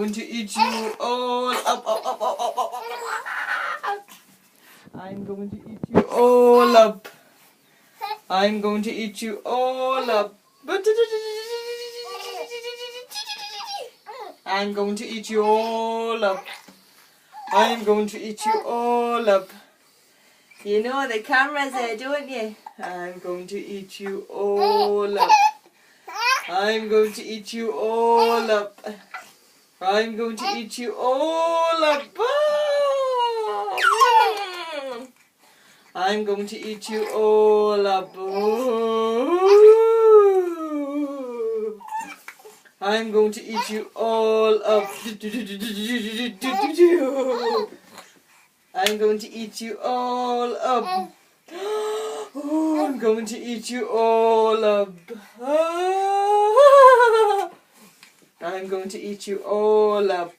going to eat you all up, up, up, up, up, up, up. I'm going to eat you all up. I'm going to eat you all up. I'm going to eat you all up. I'm going to eat you all up. You know the camera's there, don't you? I'm going to eat you all up. I'm going to eat you all up. I'm going to eat you all up. I'm going to eat you all up. I'm going to eat you all up. I'm going to eat you all up. Oh, I'm going to eat you all up. I'm going to eat you all up.